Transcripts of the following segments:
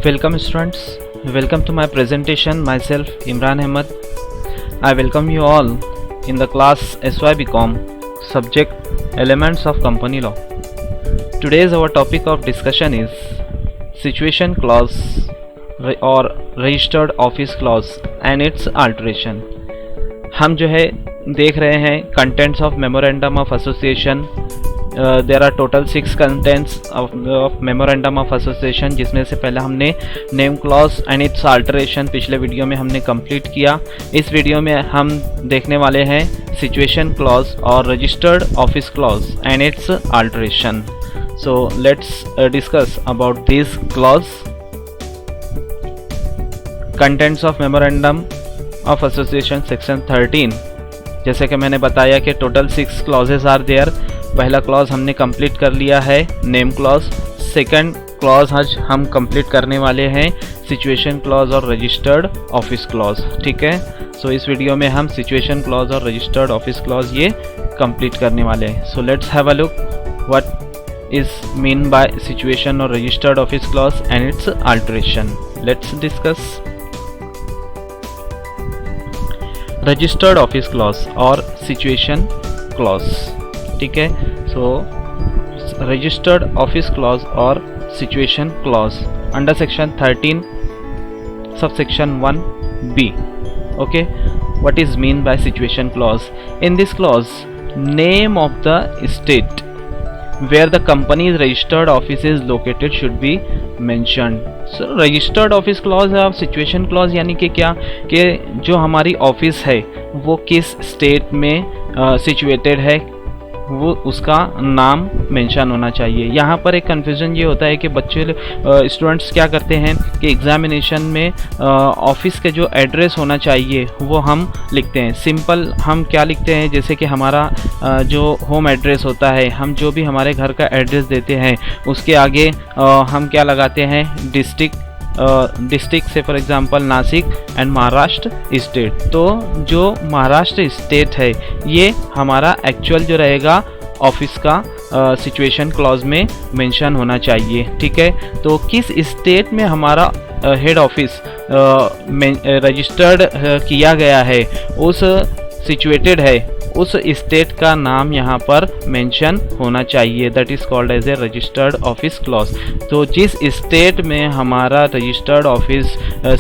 Welcome students, welcome to my presentation. Myself Imran Ahmed. I welcome you all in the class SYBCom subject Elements of Company Law. Today's our topic of discussion is Situation Clause or Registered Office Clause and its alteration. हम जो है देख रहे हैं Contents of Memorandum of Association. There are total 6 contents of Memorandum of Association, जिसमें से पहले हमने name clause and its alteration पिछले वीडियो में हमने कंप्लीट किया. इस वीडियो में हम देखने वाले हैं सिचुएशन क्लॉज और registered office clause and its alteration. So let's discuss about this clause. Contents of memorandum of association section 13. जैसे कि मैंने बताया कि टोटल 6 क्लॉजेस आर देयर. पहला क्लॉज हमने कंप्लीट कर लिया है, नेम क्लॉज. सेकंड क्लॉज आज हम कंप्लीट करने वाले हैं, सिचुएशन क्लॉज और रजिस्टर्ड ऑफिस क्लॉज. ठीक है, सो इस वीडियो में हम सिचुएशन क्लॉज और रजिस्टर्ड ऑफिस क्लॉज ये कंप्लीट करने वाले हैं. So let's have a look what is mean by situation और registered office clause and its alteration. Let's discuss registered office clause और सिचुएशन क्लॉज. ठीक है, सो रजिस्टर्ड ऑफिस क्लॉज और situation clause under section 13 subsection 1B. Okay, what is mean by situation clause? In this clause name of the state where the company's registered office is located should be mentioned. So registered office clause और situation clause यानी कि क्या कि जो हमारी office है वो किस स्टेट में सिचुएटेड है वो उसका नाम मेंशन होना चाहिए. यहाँ पर एक कन्फ्यूज़न ये होता है कि बच्चे स्टूडेंट्स क्या करते हैं कि एग्जामिनेशन में ऑफिस के जो एड्रेस होना चाहिए वो हम लिखते हैं. सिंपल हम क्या लिखते हैं, जैसे कि हमारा जो होम एड्रेस होता है, हम जो भी हमारे घर का एड्रेस देते हैं उसके आगे हम क्या लगाते हैं, डिस्ट्रिक्ट से for example Nashik and Maharashtra state. तो जो महाराष्ट्र स्टेट है ये हमारा एक्चुअल जो रहेगा ऑफिस का सिचुएशन क्लॉज में मेंशन होना चाहिए. ठीक है, तो किस स्टेट में हमारा हेड ऑफिस रजिस्टर्ड किया गया है, उस सिचुएटेड है, उस स्टेट का नाम यहाँ पर मेंशन होना चाहिए. That is called as a registered office clause. तो जिस स्टेट में हमारा रजिस्टर्ड ऑफिस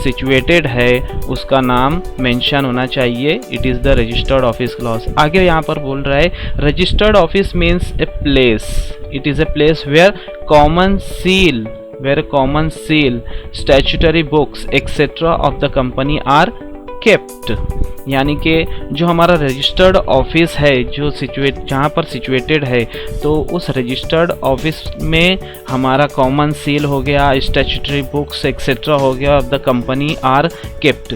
सिचुएटेड है उसका नाम मेंशन होना चाहिए. It is the registered office clause. आगे यहाँ पर बोल रहा है registered office means a place. It is a place where common seal statutory books etcetera of the company are kept. यानी कि जो हमारा रजिस्टर्ड ऑफिस है जो जहाँ पर सिचुएटेड है, तो उस रजिस्टर्ड ऑफिस में हमारा कॉमन सील हो गया, स्टैट्यूटरी बुक्स एक्सेट्रा हो गया of the company are kept.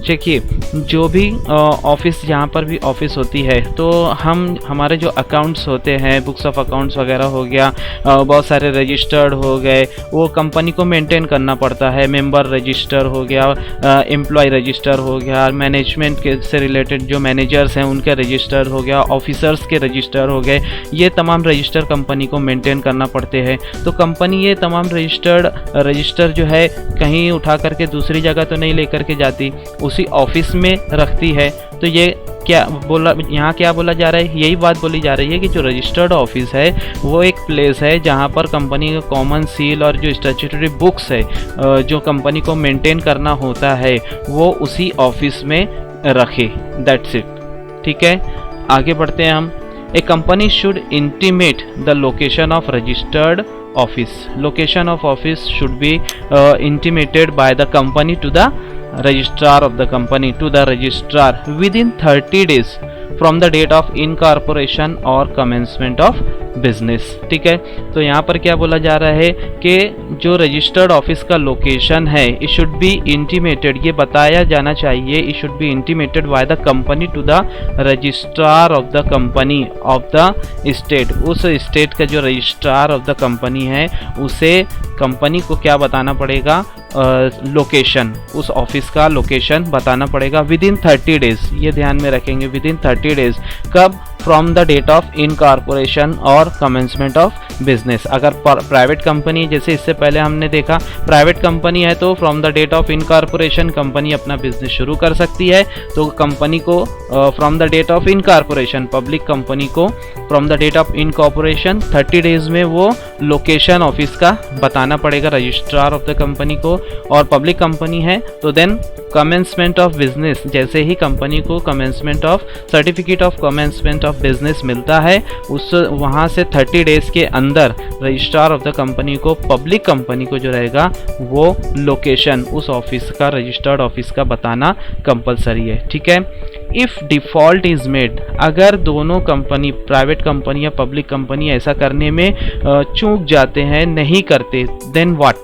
देखिए, जो भी ऑफिस जहाँ पर भी ऑफिस होती है तो हमारे जो अकाउंट्स होते हैं, बुक्स ऑफ अकाउंट्स वगैरह हो गया, बहुत सारे रजिस्टर्ड हो गए, वो कंपनी को मेंटेन करना पड़ता है. मेंबर रजिस्टर हो गया, एम्प्लॉय रजिस्टर हो गया, मैनेजमेंट के से रिलेटेड जो मैनेजर्स हैं उनके रजिस्टर हो गया, ऑफिसर्स के रजिस्टर हो गए. ये तमाम रजिस्टर कंपनी को मेंटेन करना पड़ते हैं. तो कंपनी ये तमाम रजिस्टर जो है कहीं उठा करके दूसरी जगह तो नहीं लेकर के जाती, उसी ऑफिस में रखती है. तो ये क्या बोला, यहाँ क्या बोला जा रहा है, यही बात बोली जा रही है कि जो रजिस्टर्ड ऑफिस है वो एक प्लेस है जहाँ पर कंपनी का कॉमन सील और जो स्टैट्यूटरी बुक्स है जो कंपनी को मेंटेन करना होता है वो उसी ऑफिस में रखे. That's it. ठीक है, आगे बढ़ते हैं हम. A company should intimate the location of registered office. Location of office should be intimated by the company to the registrar of the company, to the registrar within 30 days from the date of incorporation or commencement of business. ठीक है, तो यहाँ पर क्या बोला जा रहा है कि जो रजिस्टर्ड ऑफिस का लोकेशन है इट शुड बी इंटीमेटेड, ये बताया जाना चाहिए. It should be intimated by the company to the registrar of the company of the state. उस स्टेट का जो रजिस्ट्रार ऑफ द कंपनी है उसे कंपनी को क्या बताना पड़ेगा, लोकेशन, उस ऑफिस का लोकेशन बताना पड़ेगा विद इन 30 डेज। ये ध्यान में रखेंगे, विद इन 30 डेज। कब? From the date of incorporation और कमेंसमेंट ऑफ बिजनेस। अगर प्राइवेट कंपनी, जैसे इससे पहले हमने देखा प्राइवेट कंपनी है तो from the date of incorporation company अपना बिजनेस शुरू कर सकती है। तो कंपनी को from the date of incorporation, public company को from the date of incorporation 30 days में वो लोकेशन ऑफिस का बताना पड़ेगा रजिस्ट्रार ऑफ द कंपनी को। और पब्लिक कंपनी है तो देन कमेंसमेंट ऑफ बिजनेस, जैसे ही कंपनी को commencement of certificate of commencement of business मिलता है, उस वहाँ से 30 डेज के अंदर रजिस्ट्रार ऑफ द कंपनी को, पब्लिक कंपनी को जो रहेगा वो लोकेशन उस ऑफिस का, रजिस्टर्ड ऑफिस का बताना कंपलसरी है। ठीक है। इफ़ डिफ़ॉल्ट इज़ मेड, अगर दोनों कंपनी, प्राइवेट कंपनी या पब्लिक कंपनी ऐसा करने में चूक जाते हैं, नहीं करते, then what?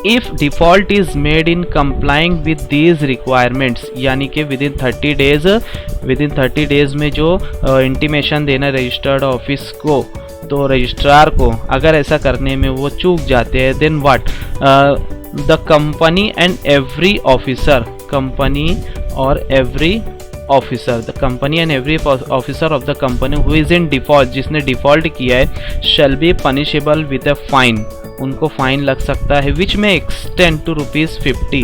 If default is made in complying with these requirements, यानी कि विद इन 30 डेज में जो इंटीमेशन देना रजिस्टर्ड ऑफिस को, तो रजिस्ट्रार को अगर ऐसा करने में वो चूक जाते हैं, then what? The company and every officer, company और every officer, the company and every officer of the company who is in default, जिसने डिफॉल्ट किया है, shall be punishable with a fine, उनको फाइन लग सकता है, which may extend to ₹50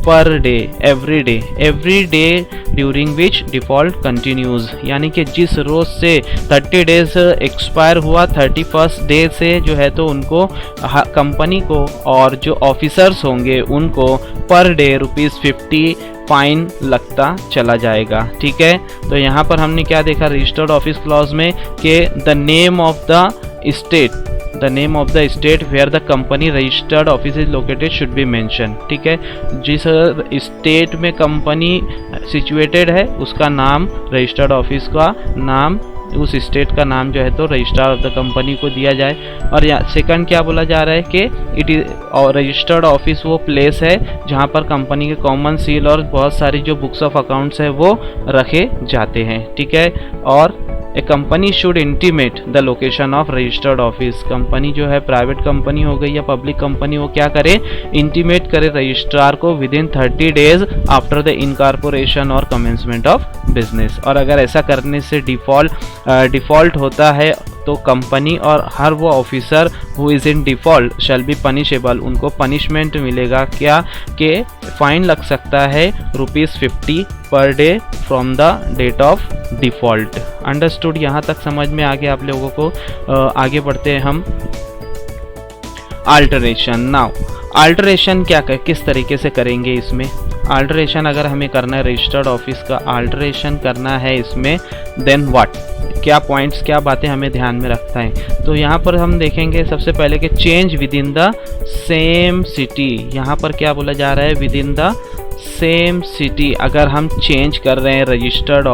per day, every day during which default continues, यानी कि जिस रोज से 30 डेज एक्सपायर हुआ, 31st डे से जो है तो उनको, कंपनी को और जो ऑफिसर्स होंगे उनको पर डे ₹50 फाइन लगता चला जाएगा। ठीक है। तो यहाँ पर हमने क्या देखा रजिस्टर्ड ऑफिस क्लॉज में कि the name of the state, the name of the state where the company registered office is located should be mention. ठीक है। जिस स्टेट में कंपनी सिचुएटेड है उसका नाम, रजिस्टर्ड ऑफिस का नाम, उस स्टेट का नाम जो है तो रजिस्ट्रार ऑफ द कंपनी को दिया जाए। और यहाँ सेकंड क्या बोला जा रहा है कि इट इज रजिस्टर्ड ऑफिस वो प्लेस है जहाँ पर कंपनी के कॉमन सील और बहुत सारी जो बुक्स ऑफ अकाउंट्स है वो रखे जाते हैं। ठीक है। और a company should intimate the location of registered office, company जो है प्राइवेट कंपनी हो गई या पब्लिक कंपनी, वो क्या करे? इंटीमेट करे रजिस्ट्रार को within 30 days after the incorporation और कमेंसमेंट ऑफ बिजनेस। और अगर ऐसा करने से डिफॉल्ट होता है तो कंपनी और हर वो officer who is in default shall be punishable, उनको पनिशमेंट मिलेगा क्या? कि फाइन लग सकता है ₹50 per day from the date of default. Understood? यहाँ तक समझ में आ गया आप लोगों को। आगे बढ़ते हैं हम। अल्टरेशन। नाउ अल्टरेशन क्या किस तरीके से करेंगे इसमें? अल्टरेशन अगर हमें करना है, रजिस्टर्ड ऑफिस का अल्टरेशन करना है इसमें, देन व्हाट? क्या पॉइंट्स, क्या बातें हमें ध्यान में रखता है? तो यहाँ पर हम देखेंगे सबसे पहले कि change within the same city. यहाँ पर क्या बोला जा रहा है? Within the same city अगर हम चेंज कर रहे हैं रजिस्टर्ड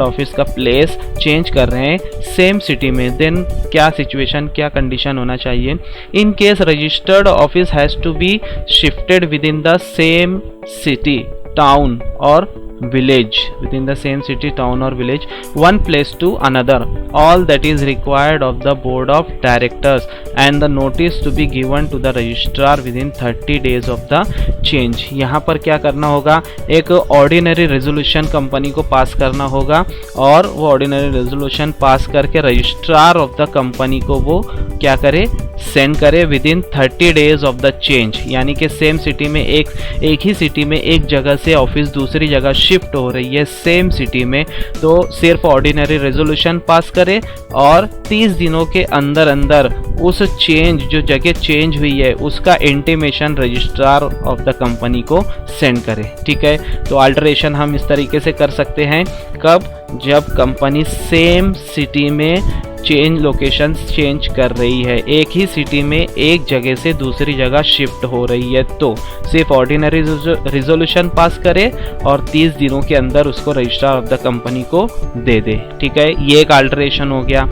ऑफिस का प्लेस चेंज कर रहे हैं सेम सिटी में, देन क्या सिचुएशन, क्या कंडीशन होना चाहिए? In case registered office has to be shifted within the same city, town और village, within the same city, town or village, one place to another, all that is required of the board of directors and the notice to be given to the registrar within 30 days of the change। यहाँ पर क्या करना होगा? एक ordinary resolution company को पास करना होगा और वो ऑर्डिनरी रेजोल्यूशन पास करके रजिस्ट्रार ऑफ द कंपनी को वो क्या करे? सेंड करे with in 30 days of the change, यानी कि सेम सिटी में एक ही सिटी में एक जगह से ऑफिस दूसरी जगह शिफ्ट हो रही है सेम सिटी में, तो सिर्फ ऑर्डिनरी रेजोल्यूशन पास करे और 30 दिनों के अंदर अंदर उस चेंज, जो जगह चेंज हुई है उसका intimation registrar of the company को सेंड करे। ठीक है। तो अल्टरेशन हम इस तरीके से कर सकते हैं, कब? जब कंपनी सेम सिटी में लोकेशन चेंज कर रही है, एक ही सिटी में एक जगह से दूसरी जगह शिफ्ट हो रही है, तो सिर्फ ऑर्डिनरी रिजोल्यूशन पास करे और 30 दिनों के अंदर उसको रजिस्ट्रार ऑफ द कंपनी को दे दे। ठीक है। ये एक अल्टरेशन हो गया।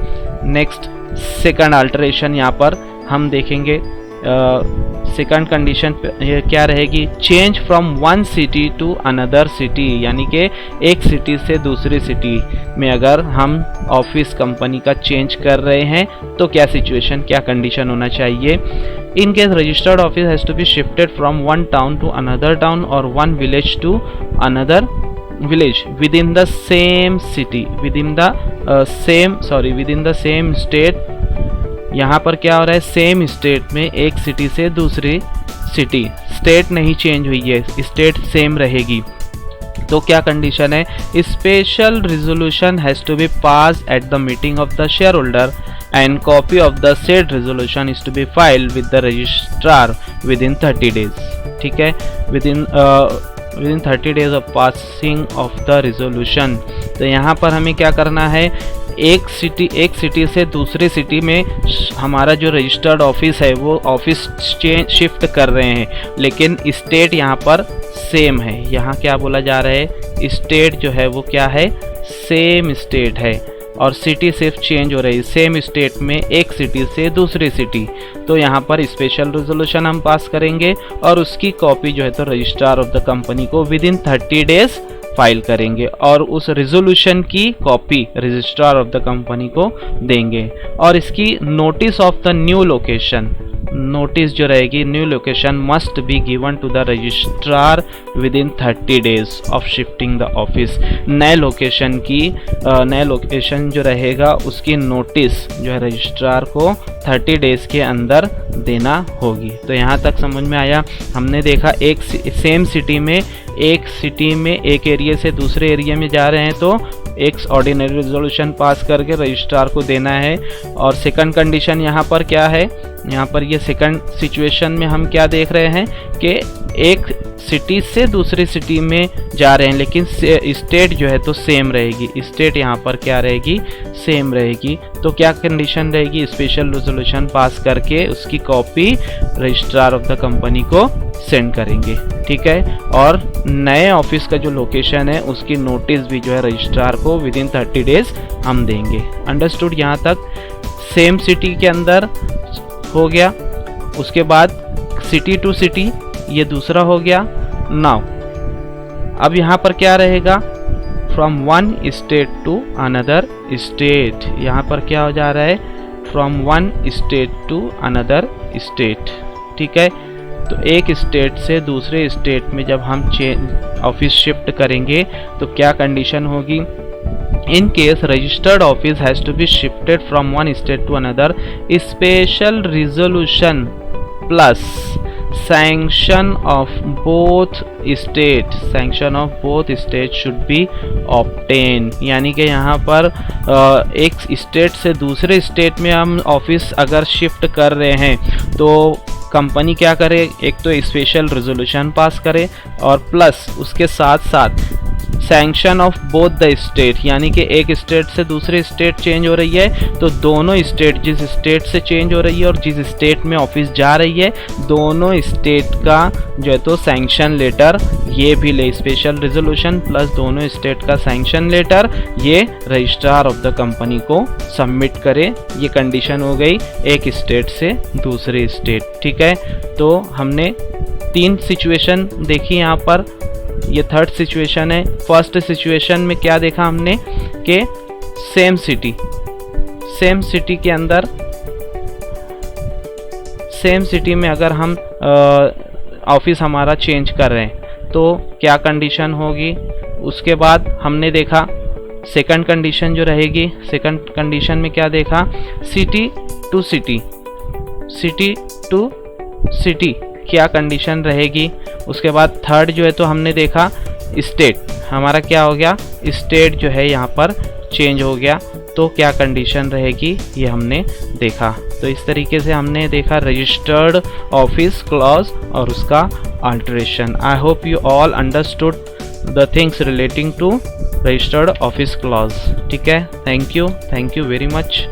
नेक्स्ट सेकंड अल्टरेशन यहाँ पर हम देखेंगे सेकंड कंडीशन क्या रहेगी, change from one city to another city, यानी कि एक सिटी से दूसरी सिटी में अगर हम ऑफिस कंपनी का चेंज कर रहे हैं तो क्या सिचुएशन, क्या कंडीशन होना चाहिए। In case registered office has to be shifted from one town to another town और one village to another village within the same city, within the same state। यहाँ पर क्या हो रहा है, सेम स्टेट में एक सिटी से दूसरी सिटी, स्टेट नहीं चेंज हुई है, स्टेट सेम रहेगी। तो क्या कंडीशन है, special resolution has to be pass at the meeting of the shareholder and copy of the said resolution is to be filed with the registrar within 30 days. ठीक है, within 30 days of passing of the resolution. तो यहाँ पर हमें क्या करना है, एक सिटी से दूसरी सिटी में हमारा जो रजिस्टर्ड ऑफिस है वो ऑफिस शिफ्ट कर रहे हैं, लेकिन स्टेट यहाँ पर सेम है। यहाँ क्या बोला जा रहा है, स्टेट जो है वो क्या है, सेम स्टेट है और सिटी सिर्फ चेंज हो रही है, सेम स्टेट में एक सिटी से दूसरी सिटी। तो यहाँ पर स्पेशल रेजोल्यूशन हम पास करेंगे और उसकी कॉपी जो है तो रजिस्ट्रार ऑफ द कंपनी को विद इन 30 डेज फाइल करेंगे और उस रेजोल्यूशन की copy registrar of the company को देंगे। और इसकी notice of the new location, notice जो रहेगी, new location must be given to the registrar within 30 days of shifting the office. नए लोकेशन जो रहेगा उसकी नोटिस जो है रजिस्ट्रार को 30 डेज के अंदर देना होगी। तो यहाँ तक समझ में आया। हमने देखा एक सेम सिटी में एक एरिया से दूसरे एरिया में जा रहे हैं तो एक ऑर्डिनरी रेजोल्यूशन पास करके रजिस्ट्रार को देना है। और सेकंड कंडीशन यहाँ पर क्या है, यहाँ पर ये सेकंड सिचुएशन में हम क्या देख रहे हैं कि एक सिटी से दूसरी सिटी में जा रहे हैं लेकिन स्टेट जो है तो सेम रहेगी, स्टेट यहाँ पर क्या रहेगी, सेम रहेगी। तो क्या कंडीशन रहेगी, स्पेशल रेजोल्यूशन पास करके उसकी copy registrar of the company को सेंड करेंगे। ठीक है, और नए ऑफिस का जो लोकेशन है उसकी नोटिस भी जो है रजिस्ट्रार को विद इन 30 डेज हम देंगे। अंडरस्टूड। यहाँ तक सेम सिटी के अंदर हो गया। उसके बाद सिटी टू सिटी ये दूसरा हो गया। नाउ अब यहाँ पर क्या रहेगा, from one state to another state. यहाँ पर क्या हो जा रहा है, from one state to another state. ठीक है, तो एक स्टेट से दूसरे स्टेट में जब हम ऑफिस शिफ्ट करेंगे तो क्या कंडीशन होगी, in case registered office has to be shifted from one state to another, special resolution plus sanction of both state should be obtained। यानी कि यहाँ पर एक स्टेट से दूसरे स्टेट में हम ऑफिस अगर शिफ्ट कर रहे हैं तो कंपनी क्या करे, एक तो स्पेशल रेजोल्यूशन पास करे और प्लस उसके साथ साथ sanction of both the state, यानी कि एक स्टेट से दूसरे स्टेट चेंज हो रही है तो दोनों स्टेट, जिस स्टेट से चेंज हो रही है और जिस स्टेट में ऑफिस जा रही है, दोनों स्टेट का जो है तो सैंक्शन लेटर ये भी ले, स्पेशल रेजोल्यूशन प्लस दोनों स्टेट का सैंक्शन लेटर ये रजिस्ट्रार ऑफ द कंपनी को सबमिट करे। ये कंडीशन हो गई एक स्टेट से दूसरे स्टेट। ठीक है, तो हमने 3 सिचुएशन देखी यहाँ पर, ये थर्ड सिचुएशन है। फर्स्ट सिचुएशन में क्या देखा हमने कि सेम सिटी के अंदर, सेम सिटी में अगर हम ऑफिस हमारा चेंज कर रहे हैं तो क्या कंडीशन होगी। उसके बाद हमने देखा सेकंड कंडीशन जो रहेगी, सेकंड कंडीशन में क्या देखा, सिटी टू सिटी क्या कंडीशन रहेगी। उसके बाद थर्ड जो है तो हमने देखा स्टेट, हमारा क्या हो गया, स्टेट जो है यहाँ पर चेंज हो गया तो क्या कंडीशन रहेगी ये हमने देखा। तो इस तरीके से हमने देखा रजिस्टर्ड ऑफिस क्लॉज और उसका alteration. I hope you all understood the things relating to registered office clause. ठीक है, थैंक यू वेरी मच।